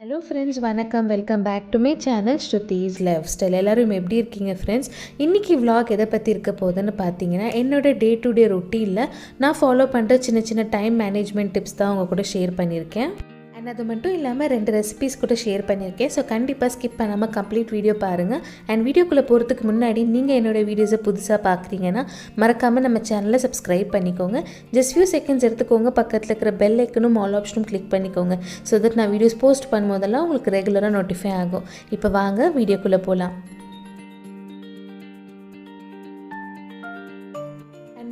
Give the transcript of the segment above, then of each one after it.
Hello friends, வணக்கம். Welcome back to my channel Shruti's life style. எல்லோரும் எப்படி இருக்கீங்க ஃப்ரெண்ட்ஸ்? இன்றைக்கி விலாக் எதை பற்றி இருக்க போகுதுன்னு பார்த்தீங்கன்னா, என்னோடய டே டு டே ரொட்டீனில் நான் ஃபாலோ பண்ணுற சின்ன சின்ன டைம் மேனேஜ்மெண்ட் டிப்ஸ் தான் உங்கள் கூட ஷேர் பண்ணியிருக்கேன். அண்ட் அது மட்டும் இல்லாமல் 2 ரெசிபீஸ் கூட ஷேர் பண்ணியிருக்கேன். ஸோ கண்டிப்பாக ஸ்கிப் பண்ணாமல் கம்ப்ளீட் வீடியோ பாருங்கள். அண்ட் வீடியோக்குள்ளே போகிறதுக்கு முன்னாடி நீங்கள் என்னோடய வீடியோஸை புதுசாக பார்க்குறீங்கன்னா மறக்காமல் நம்ம சேனலை சப்ஸ்கிரைப் பண்ணிக்கோங்க. ஜஸ்ட் ஃபியூ செகண்ட்ஸ் எடுத்துக்கோங்க. பக்கத்தில் இருக்கிற பெல் ஐக்கனும் ஆல் ஆப்ஷனும் கிளிக் பண்ணிக்கோங்க. ஸோ தட் நான் வீடியோஸ் போஸ்ட் பண்ணும்போதெல்லாம் உங்களுக்கு ரெகுலராக நோட்டிஃபை ஆகும். இப்போ வாங்க வீடியோக்குள்ளே போகலாம்.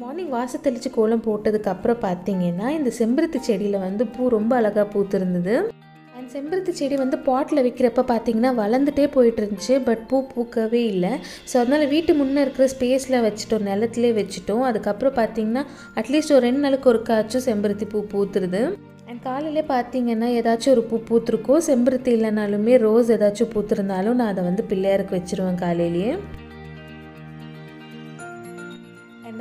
மார்னிங் வாசல் தெளித்து கோலம் போட்டதுக்கப்புறம் பார்த்தீங்கன்னா, இந்த செம்பருத்தி செடியில் பூ ரொம்ப அழகாக பூத்திருந்தது. அண்ட் செம்பருத்தி செடி பாட்டில் வைக்கிறப்ப பார்த்தீங்கன்னா வளர்ந்துட்டே போயிட்டு இருந்துச்சு. பட் பூ பூக்கவே இல்லை. ஸோ அதனால் வீட்டு முன்னே இருக்கிற ஸ்பேஸில் வச்சுட்டோம், நிலத்துலேயே வச்சுட்டோம். அதுக்கப்புறம் பார்த்தீங்கன்னா அட்லீஸ்ட் ஒரு 2 நாளுக்கு ஒருக்காச்சும் செம்பருத்தி பூ பூத்துருது. அண்ட் காலையிலே பார்த்தீங்கன்னா ஏதாச்சும் ஒரு பூ பூத்துருக்கோம். செம்பருத்தி இல்லைனாலுமே ரோஸ் ஏதாச்சும் பூத்துருந்தாலும் நான் அதை பிள்ளையாருக்கு வச்சுருவேன் காலையிலேயே.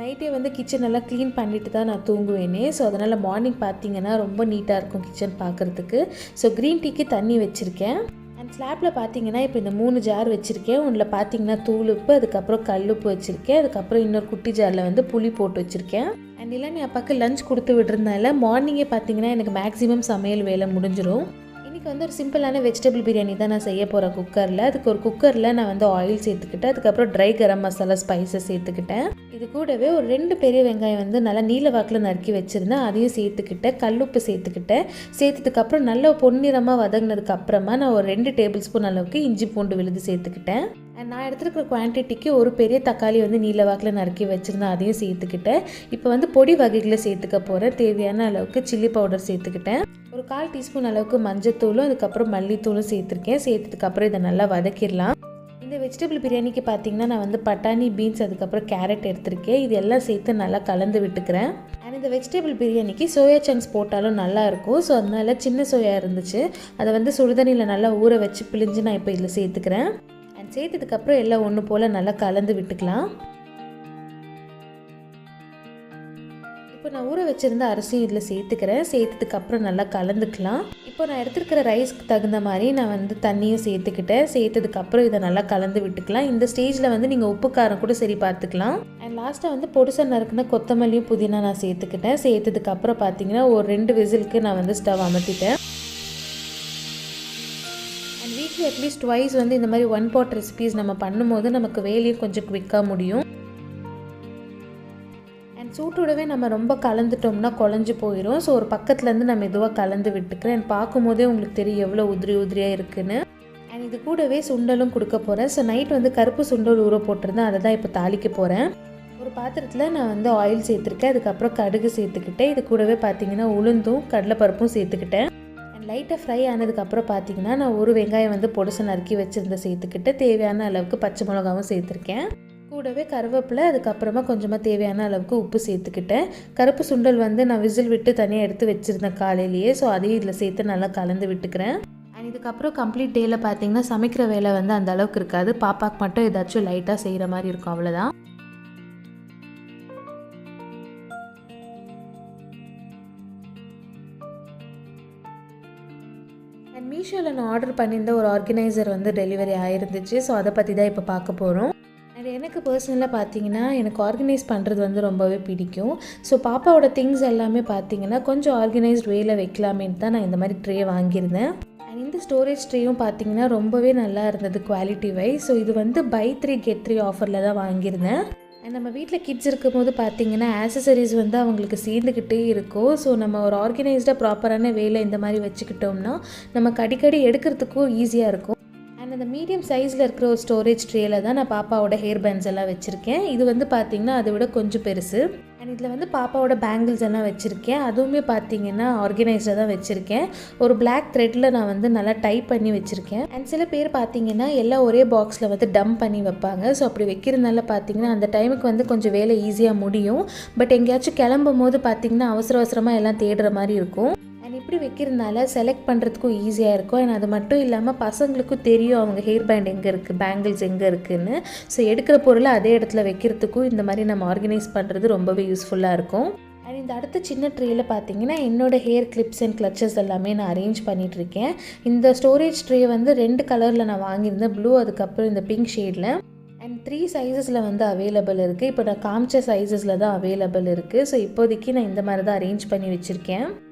நைட்டே கிச்சன் எல்லாம் க்ளீன் பண்ணிவிட்டு தான் நான் தூங்குவேனே. ஸோ அதனால் மார்னிங் பார்த்தீங்கன்னா ரொம்ப நீட்டாக இருக்கும் கிச்சன் பார்க்குறதுக்கு. ஸோ க்ரீன் டீக்கு தண்ணி வச்சுருக்கேன். அண்ட் ஸ்லாப்பில் பார்த்தீங்கன்னா இப்போ இந்த 3 ஜார் வச்சுருக்கேன். ஒன்றில் பார்த்தீங்கன்னா தூளுப்பு, அதுக்கப்புறம் கல்லுப்பு வச்சுருக்கேன். அதுக்கப்புறம் இன்னொரு குட்டி ஜாரில் புளி போட்டு வச்சுருக்கேன். அண்ட் இல்லாமல் என் அப்பாவுக்கு லஞ்ச் கொடுத்து விடுறதுனால மார்னிங்கே பார்த்தீங்கன்னா எனக்கு மேக்ஸிமம் சமையல் வேலை முடிஞ்சிடும். இன்றைக்கி ஒரு சிம்பிளான வெஜிடபிள் பிரியாணி தான் நான் செய்ய போகிறேன் குக்கரில். அதுக்கு ஒரு குக்கரில் நான் ஆயில் சேர்த்துக்கிட்டேன். அதுக்கப்புறம் ட்ரை கரம் மசாலா ஸ்பைசஸ் சேர்த்துக்கிட்டேன். இது கூடவே ஒரு 2 பெரிய வெங்காயம் நல்ல நீல வாக்கில் நறுக்கி வச்சுருந்தேன். அதையும் சேர்த்துக்கிட்டேன். கல்லுப்பு சேர்த்துக்கிட்டேன். சேர்த்ததுக்கப்புறம் நல்ல பொன்னிறமாக வதங்கினதுக்கப்புறமா நான் ஒரு 2 டேபிள் ஸ்பூன் அளவுக்கு இஞ்சி பூண்டு விழுது சேர்த்துக்கிட்டேன். அண்ட் நான் எடுத்துருக்கிற குவான்டிட்டிக்கு ஒரு பெரிய தக்காளி நீல வாக்கில் நறுக்கி வச்சுருந்தேன். அதையும் சேர்த்துக்கிட்டேன். இப்போ பொடி வகைகளை சேர்த்துக்க போகிறேன். தேவையான அளவுக்கு சில்லி பவுடர் சேர்த்துக்கிட்டேன். ஒரு 1/4 டீஸ்பூன் அளவுக்கு மஞ்சத்தூளும் அதுக்கப்புறம் மல்லித்தூளும் சேர்த்துருக்கேன். சேர்த்ததுக்கப்புறம் இதை நல்லா வதக்கிடலாம். இந்த வெஜிடபிள் பிரியாணிக்கு பார்த்தீங்கன்னா நான் பட்டாணி, பீன்ஸ், அதுக்கப்புறம் கேரட் எடுத்திருக்கேன். இது எல்லாம் சேர்த்து நல்லா கலந்து விட்டுக்கிறேன். அண்ட் இந்த வெஜிடபிள் பிரியாணிக்கு சோயா சங்க்ஸ் போட்டாலும் நல்லாயிருக்கும். ஸோ அதனால் சின்ன சோயா இருந்துச்சு. அதை சுடுதண்ணியில் நல்லா ஊற வச்சு பிழிஞ்சு நான் இப்போ இதில் சேர்த்துக்கிறேன். அண்ட் சேர்த்ததுக்கப்புறம் எல்லாம் ஒன்று போல் நல்லா கலந்து விட்டுக்கலாம். இப்போ நான் ஊற வச்சுருந்த அரிசியும் இதில் சேர்த்துக்கிறேன். சேர்த்ததுக்கப்புறம் நல்லா கலந்துக்கலாம். இப்போ நான் எடுத்துருக்கிற ரைஸ்க்கு தகுந்த மாதிரி நான் தண்ணியும் சேர்த்துக்கிட்டேன். சேர்த்ததுக்கப்புறம் இதை நல்லா கலந்து விட்டுக்கலாம். இந்த ஸ்டேஜில் நீங்கள் உப்பு காரம் கூட சரி பார்த்துக்கலாம். அண்ட் லாஸ்ட்டாக பொடிசா நறுக்குன கொத்தமல்லியும் புதினா நான் சேர்த்துக்கிட்டேன். சேர்த்ததுக்கப்புறம் பார்த்தீங்கன்னா ஒரு 2 விசிலுக்கு நான் ஸ்டவ் அமர்த்திட்டேன். அண்ட் வீக்லி அட்லீஸ்ட் ட்வைஸ் இந்த மாதிரி 1 பாட் ரெசிபீஸ் நம்ம பண்ணும்போது நமக்கு வேலையும் கொஞ்சம் குவிக்காக முடியும். சூட்டோடவே நம்ம ரொம்ப கலந்துட்டோம்னா குழஞ்சி போயிடும். ஸோ ஒரு பக்கத்துலேருந்து நான் மெதுவாக கலந்து விட்டுக்கிறேன். பார்க்கும்போதே உங்களுக்கு தெரியும் எவ்வளோ உதிரியாக இருக்குன்னு. அண்ட் இது கூடவே சுண்டலும் கொடுக்க போகிறேன். ஸோ நைட் கருப்பு சுண்டல் ஊற போட்டிருந்தேன். அதை தான் இப்போ தாளிக்க போகிறேன். ஒரு பாத்திரத்தில் நான் ஆயில் சேர்த்துருக்கேன். அதுக்கப்புறம் கடுகு சேர்த்துக்கிட்டேன். இது கூடவே பார்த்தீங்கன்னா உளுந்தும் கடலைப்பருப்பும் சேர்த்துக்கிட்டேன். அண்ட் லைட்டாக ஃப்ரை ஆனதுக்கப்புறம் பார்த்தீங்கன்னா நான் ஒரு வெங்காயம் பொடிசை நறுக்கி வச்சுருந்த சேர்த்துக்கிட்டு தேவையான அளவுக்கு பச்சை மிளகாவும் சேர்த்துருக்கேன். கூடவே கருவேப்பிலை, அதுக்கப்புறமா கொஞ்சமாக தேவையான அளவுக்கு உப்பு சேர்த்துக்கிட்டேன். கருப்பு சுண்டல் நான் விசில் விட்டு தனியாக எடுத்து வச்சுருந்தேன் காலையிலேயே. ஸோ அதையும் இதில் சேர்த்து நல்லா கலந்து விட்டுக்கிறேன். அண்ட் இதுக்கப்புறம் கம்ப்ளீட் டேயில் பார்த்தீங்கன்னா சமைக்கிற வேலை அந்த அளவுக்கு இருக்காது. பாப்பாக்கு மட்டும் ஏதாச்சும் லைட்டாக செய்கிற மாதிரி இருக்கும், அவ்வளோதான். அண்ட் மீஷோவில் நான் ஆர்டர் பண்ணியிருந்த ஒரு ஆர்கனைசர் டெலிவரி ஆகிருந்துச்சு. ஸோ அதை பற்றி தான் இப்போ பார்க்க போகிறோம். அண்ட் எனக்கு பர்சனலாக பார்த்தீங்கன்னா எனக்கு ஆர்கனைஸ் பண்ணுறது ரொம்பவே பிடிக்கும். ஸோ பாப்பாவோட திங்ஸ் எல்லாமே பார்த்தீங்கன்னா கொஞ்சம் ஆர்கனைஸ்ட் வேல வைக்கலாமேன்னு தான் நான் இந்த மாதிரி ட்ரே வாங்கியிருந்தேன். அண்ட் இந்த ஸ்டோரேஜ் ட்ரேயும் பார்த்தீங்கன்னா ரொம்பவே நல்லா இருந்தது குவாலிட்டி வைஸ். ஸோ இது buy 3 get 3 ஆஃபரில் தான் வாங்கியிருந்தேன். அண்ட் நம்ம வீட்டில் கிட்ஸ் இருக்கும்போது பார்த்தீங்கன்னா ஆக்சசரிஸ் அவங்களுக்கு சேர்ந்துக்கிட்டே இருக்கும். ஸோ நம்ம ஒரு ஆர்கனைஸ்டாக ப்ராப்பரான வேலை இந்த மாதிரி வச்சுக்கிட்டோம்னா நமக்கு அடிக்கடி எடுக்கிறதுக்கும் ஈஸியாக இருக்கும். அண்ட் அந்த மீடியம் சைஸில் இருக்கிற ஒரு ஸ்டோரேஜ் ட்ரேயில் தான் நான் பாப்பாவோட ஹேர் பேண்ட்ஸ் எல்லாம் வச்சுருக்கேன். இது பார்த்தீங்கன்னா அதை விட கொஞ்சம் பெருசு. அண்ட் இதில் பாப்பாவோட பேங்கிள்ஸ் எல்லாம் வச்சுருக்கேன். அதுவுமே பார்த்தீங்கன்னா ஆர்கனைஸ்டாக தான் வச்சுருக்கேன். ஒரு பிளாக் த்ரெட்டில் நான் நல்லா டைப் பண்ணி வச்சுருக்கேன். அண்ட் சில பேர் பார்த்தீங்கன்னா எல்லாம் ஒரே பாக்ஸில் டம்ப் பண்ணி வைப்பாங்க. ஸோ அப்படி வைக்கிறதுனால பார்த்தீங்கன்னா அந்த டைமுக்கு கொஞ்சம் வேலை ஈஸியாக முடியும். பட் எங்கேயாச்சும் கிளம்பும் போது பார்த்தீங்கன்னா அவசரமாக எல்லாம் தேடுற மாதிரி இருக்கும். அண்ட் இப்படி வைக்கிறதுனால செலக்ட் பண்ணுறதுக்கும் ஈஸியாக இருக்கும். அண்ட் அது மட்டும் இல்லாமல் பசங்களுக்கும் தெரியும் அவங்க ஹேர் பேண்ட் எங்கே இருக்குது, பேங்கிள்ஸ் எங்கே இருக்குதுன்னு. ஸோ எடுக்கிற பொருளை அதே இடத்துல வைக்கிறதுக்கும் இந்த மாதிரி நம்ம ஆர்கனைஸ் பண்ணுறது ரொம்பவே யூஸ்ஃபுல்லாக இருக்கும். அண்ட் இந்த அடுத்த சின்ன ட்ரேயில் பார்த்தீங்கன்னா என்னோடய ஹேர் கிளிப்ஸ் அண்ட் கிளச்சஸ் எல்லாமே நான் அரேஞ்ச் பண்ணிகிட்ருக்கேன். இந்த ஸ்டோரேஜ் ட்ரே வந்து 2 கலரில் நான் வாங்கியிருந்தேன், ப்ளூ அதுக்கப்புறம் இந்த பிங்க் ஷேடில். அண்ட் 3 சைஸஸில் வந்து அவைலபிள் இருக்குது. இப்போ நான் காமிச்ச சைஸஸில் தான் அவைலபிள் இருக்குது. ஸோ இப்போதைக்கு நான் இந்த மாதிரி தான் அரேஞ்ச் பண்ணி வச்சுருக்கேன்.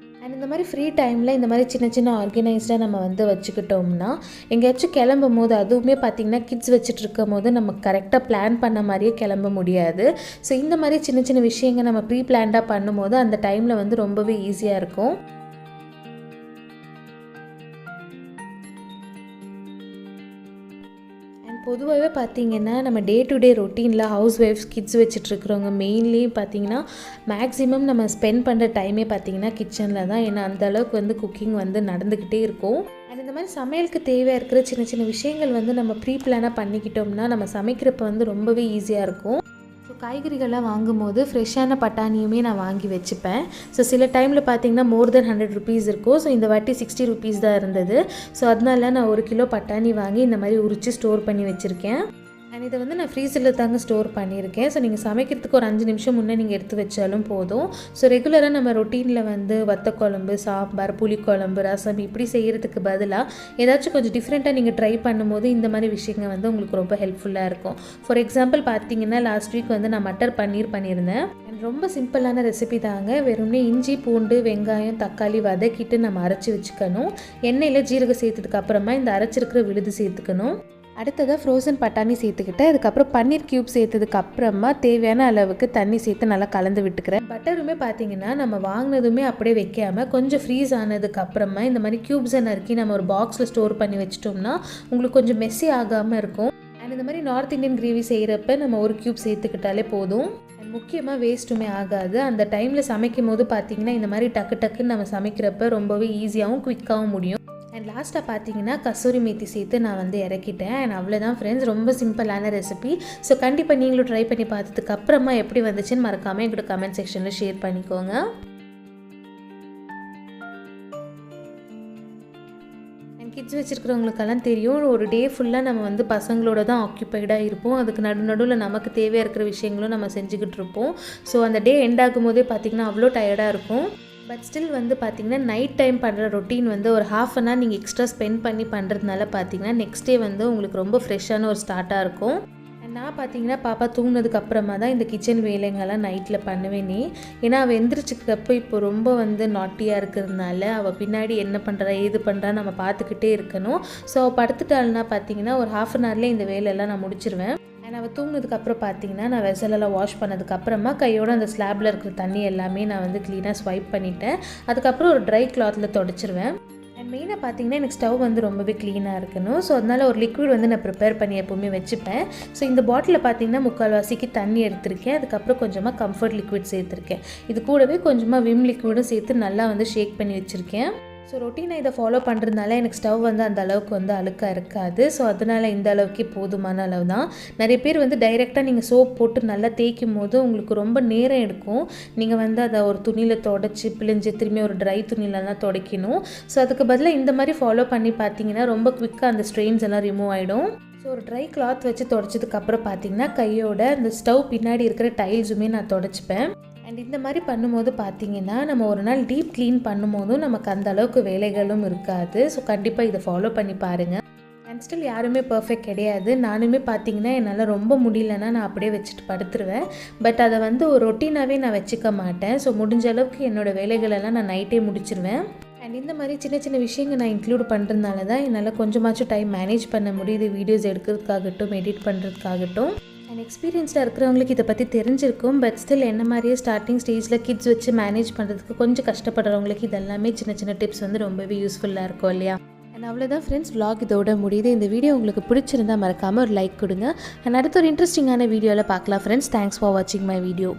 அண்ட் இந்த மாதிரி ஃப்ரீ டைமில் இந்த மாதிரி சின்ன சின்ன ஆர்கனைஸ்டாக நம்ம வந்து வச்சுக்கிட்டோம்னா எங்கேயாச்சும் கிளம்பும் போது, அதுவுமே பார்த்திங்கன்னா கிட்ஸ் வச்சுட்டு இருக்கும் போது நம்ம கரெக்டாக பிளான் பண்ண மாதிரியே கிளம்ப முடியாது. ஸோ இந்த மாதிரி சின்ன சின்ன விஷயங்கள் நம்ம ப்ரீ பிளான்டாக பண்ணும்போது அந்த டைமில் வந்து ரொம்பவே ஈஸியாக இருக்கும். பொதுவாகவே பார்த்திங்கன்னா நம்ம டே டு டே ரொட்டீனில் ஹவுஸ் ஒய்ஃப்ஸ் கிட்ஸ் வச்சுட்ருக்குறவங்க மெயின்லி பார்த்திங்கன்னா மேக்ஸிமம் நம்ம ஸ்பெண்ட் பண்ணுற டைமே பார்த்திங்கன்னா கிச்சனில் தான். ஏன்னா அந்தளவுக்கு வந்து குக்கிங் வந்து நடந்துக்கிட்டே இருக்கும். அண்ட் இந்த மாதிரி சமையலுக்கு தேவையாக இருக்கிற சின்ன சின்ன விஷயங்கள் வந்து நம்ம ப்ரீ பிளானாக பண்ணிக்கிட்டோம்னா நம்ம சமைக்கிறப்ப வந்து ரொம்பவே ஈஸியாக இருக்கும். ஸோ காய்கறிகள்லாம் வாங்கும்போது ஃப்ரெஷ்ஷான பட்டாணியுமே நான் வாங்கி வச்சுப்பேன். ஸோ சில டைமில் பார்த்திங்கன்னா மோர் தென் 100 ருபீஸ் இருக்கும். ஸோ இந்த வாட்டி 60 ருபீஸ் தான் இருந்தது. ஸோ அதனால நான் 1 கிலோ பட்டாணி வாங்கி இந்த மாதிரி உரித்து ஸ்டோர் பண்ணி வச்சுருக்கேன். அண்ட் இதை வந்து நான் ஃப்ரீசரில் தாங்க ஸ்டோர் பண்ணியிருக்கேன். ஸோ நீங்கள் சமைக்கிறதுக்கு ஒரு 5 நிமிஷம் முன்னே நீங்கள் எடுத்து வச்சாலும் போதும். ஸோ ரெகுலராக நம்ம ரொட்டீனில் வந்து வத்த குழம்பு, சாம்பார், புளிக்குழம்பு, ரசம் இப்படி செய்கிறதுக்கு பதிலாக ஏதாச்சும் கொஞ்சம் டிஃப்ரெண்ட்டாக நீங்கள் ட்ரை பண்ணும்போது இந்த மாதிரி விஷயங்கள் வந்து உங்களுக்கு ரொம்ப ஹெல்ப்ஃபுல்லாக இருக்கும். ஃபார் எக்ஸாம்பிள் பார்த்தீங்கன்னா லாஸ்ட் வீக் வந்து நான் மட்டர் பன்னீர் பண்ணியிருந்தேன். ரொம்ப சிம்பிளான ரெசிபி தாங்க. வெறும்னே இஞ்சி, பூண்டு, வெங்காயம், தக்காளி வதக்கிட்டு நம்ம அரைச்சி வச்சுக்கணும். எண்ணெயில் ஜீரகம் சேர்த்ததுக்கு அப்புறமா இந்த அரைச்சிருக்கிற விழுது சேர்த்துக்கணும். அடுத்ததாக ஃப்ரோசன் பட்டாணி சேர்த்துக்கிட்டேன். அதுக்கப்புறம் பன்னீர் க்யூப் சேர்த்ததுக்கு அப்புறமா தேவையான அளவுக்கு தண்ணி சேர்த்து நல்லா கலந்து விட்டுக்கிறேன். பட்டருமே பார்த்தீங்கன்னா நம்ம வாங்கினதுமே அப்படியே வைக்காமல் கொஞ்சம் ஃப்ரீஸ் ஆனதுக்கு அப்புறமா இந்த மாதிரி க்யூப்ஸை நறுக்கி நம்ம ஒரு பாக்ஸில் ஸ்டோர் பண்ணி வச்சிட்டோம்னா உங்களுக்கு கொஞ்சம் மெஸ்ஸி ஆகாமல் இருக்கும். அண்ட் இந்த மாதிரி நார்த் இந்தியன் கிரேவி செய்கிறப்ப நம்ம ஒரு க்யூப் சேர்த்துக்கிட்டாலே போதும். அண்ட் முக்கியமாக வேஸ்ட்டுமே ஆகாது. அந்த டைமில் சமைக்கும் போது பார்த்திங்கன்னா இந்த மாதிரி டக்கு டக்குன்னு நம்ம சமைக்கிறப்ப ரொம்பவே ஈஸியாகவும் குவிக்காகவும் முடியும். அண்ட் லாஸ்ட்டாக பார்த்தீங்கன்னா கசூரி மேத்தி சேர்த்து நான் வந்து இறக்கிட்டேன். அண்ட் அவ்வளோதான் ஃப்ரெண்ட்ஸ், ரொம்ப சிம்பிளான ரெசிபி. ஸோ கண்டிப்பாக நீங்களும் ட்ரை பண்ணி பார்த்ததுக்கு அப்புறமா எப்படி வந்துச்சுன்னு மறக்காமல் எங்களோட கமெண்ட் செக்ஷனில் ஷேர் பண்ணிக்கோங்க. அண்ட் கிட்ஸ் வச்சுருக்கிறவங்களுக்கெல்லாம் தெரியும், ஒரு டே ஃபுல்லாக நம்ம வந்து பசங்களோட தான் ஆக்குப்பைடாக இருப்போம். அதுக்கு நடுவில் நமக்கு தேவையாக இருக்கிற விஷயங்களும் நம்ம செஞ்சுக்கிட்டு இருப்போம். ஸோ அந்த டே எண்ட் ஆகும்போதே பார்த்திங்கன்னா அவ்வளோ டயர்டாக இருக்கும். பட் ஸ்டில் வந்து பார்த்திங்கன்னா நைட் டைம் பண்ணுற ரொட்டீன் வந்து ஒரு ½ அன் ஹவர் நீங்கள் எக்ஸ்ட்ரா ஸ்பெண்ட் பண்ணி பண்ணுறதுனால பார்த்திங்கன்னா நெக்ஸ்ட் டே வந்து உங்களுக்கு ரொம்ப ஃப்ரெஷ்ஷான ஒரு ஸ்டார்ட்டாக இருக்கும். நான் பார்த்திங்கன்னா பாப்பா தூங்கினதுக்கு அப்புறமா தான் இந்த கிச்சன் வேலைங்கள்லாம் நைட்டில் பண்ணுவேனே. ஏன்னா அவள் எந்திரிச்சிக்கிறப்போ இப்போ ரொம்ப வந்து நாட்டியாக இருக்கிறதுனால அவள் பின்னாடி என்ன பண்ணுறா ஏது பண்ணுறா நம்ம பார்த்துக்கிட்டே இருக்கணும். ஸோ அவள் படுத்துட்டாள்னா பார்த்திங்கன்னா ஒரு ½ அன் ஹவர்லேயே இந்த வேலையெல்லாம் நான் முடிச்சிருவேன். அண்ட் அவள் தூங்கினதுக்கப்புறம் பார்த்திங்கன்னா நான் வெசலெல்லாம் வாஷ் பண்ணதுக்கப்புறமா கையோட அந்த ஸ்லாபில் இருக்கிற தண்ணி எல்லாமே நான் வந்து க்ளீனாக ஸ்வைப் பண்ணிவிட்டேன். அதுக்கப்புறம் ஒரு ட்ரை கிளாத்தில் தொடச்சிருவேன். அண்ட் மெயினாக பார்த்திங்கன்னா எனக்கு ஸ்டவ் வந்து ரொம்பவே க்ளீனாக இருக்கணும். ஸோ அதனால் ஒரு லிக்விட் வந்து நான் ப்ரிப்பேர் பண்ணி எப்போவுமே வச்சுப்பேன். ஸோ இந்த பாட்டிலில் பார்த்திங்கன்னா 3/4 தண்ணி எடுத்திருக்கேன். அதுக்கப்புறம் கொஞ்சமாக கம்ஃபர்ட் லிக்விட் சேர்த்துருக்கேன். இது கூடவே கொஞ்சமாக விம் லிக்விடும் சேர்த்து நல்லா வந்து ஷேக் பண்ணி வச்சுருக்கேன். ஸோ ரொட்டீனாக இதை ஃபாலோ பண்ணுறதுனால எனக்கு ஸ்டவ் வந்து அந்த அளவுக்கு வந்து அழுக்காக இருக்காது. ஸோ அதனால் இந்த அளவுக்கே போதுமான அளவு தான். நிறைய பேர் வந்து டைரெக்டாக நீங்கள் சோப் போட்டு நல்லா தேய்க்கும் போது உங்களுக்கு ரொம்ப நேரம் எடுக்கும். நீங்கள் வந்து அதை ஒரு துணியில் தொடச்சி பிழிஞ்சு திரும்பி ஒரு ட்ரை துணியிலலாம் துடைக்கணும். ஸோ அதுக்கு பதிலாக இந்த மாதிரி ஃபாலோ பண்ணி பார்த்தீங்கன்னா ரொம்ப குவிக்காக அந்த ஸ்ட்ரெயின்ஸ் எல்லாம் ரிமூவ் ஆகிடும். ஸோ ஒரு ட்ரை கிளாத் வச்சு தொடச்சதுக்கப்புறம் பார்த்திங்கன்னா கையோட அந்த ஸ்டவ் பின்னாடி இருக்கிற டைல்ஸுமே நான் தொடச்சிப்பேன். அண்ட் இந்த மாதிரி பண்ணும்போது பார்த்திங்கன்னா நம்ம ஒரு நாள் டீப் க்ளீன் பண்ணும்போதும் நமக்கு அந்த அளவுக்கு வேலைகளும் இருக்காது. ஸோ கண்டிப்பாக இதை ஃபாலோ பண்ணி பாருங்கள். அண்ட் ஸ்டில் யாருமே பர்ஃபெக்ட் கிடையாது. நானுமே பார்த்திங்கன்னா என்னால் ரொம்ப முடியலன்னா நான் அப்படியே வச்சுட்டு படுத்துருவேன். பட் அதை வந்து ஒரு ரொட்டீனாகவே நான் வச்சுக்க மாட்டேன். ஸோ முடிஞ்ச அளவுக்கு என்னோடய வேலைகளெல்லாம் நான் நைட்டே முடிச்சிருவேன். அண்ட் இந்த மாதிரி சின்ன சின்ன விஷயங்கள் நான் இன்க்ளூட் பண்ணுறதுனால தான் என்னால் கொஞ்சமாச்சும் டைம் மேனேஜ் பண்ண முடியுது. வீடியோஸ் எடுக்கிறதுக்காகட்டும் எடிட் பண்ணுறதுக்காகட்டும். அண்ட் எக்ஸ்பீரியன்ஸ்டாக இருக்கிறவங்களுக்கு இதை பற்றி தெரிஞ்சிருக்கும். பட் ஸ்டில் என்ன மாதிரியே ஸ்டார்டிங் ஸ்டேஜில் கிட்ஸ் வச்சு மேனேஜ் பண்ணுறதுக்கு கொஞ்சம் கஷ்டப்படுறவங்களுக்கு இதெல்லாமே சின்ன சின்ன டிப்ஸ் வந்து ரொம்பவே யூஸ்ஃபுல்லாக இருக்கும் இல்லையா. அண்ட் அவ்வளோதான் ஃப்ரெண்ட்ஸ், vlog இதோட முடியுது. இந்த வீடியோ உங்களுக்கு பிடிச்சிருந்தால் மறக்காமல் ஒரு லைக் கொடுங்க. அண்ட் அடுத்த ஒரு இன்ட்ரெஸ்டிங்கான வீடியோவில் பார்க்கலாம் ஃப்ரெண்ட்ஸ். தேங்க்ஸ் ஃபார் வாட்சிங் மை வீடியோ.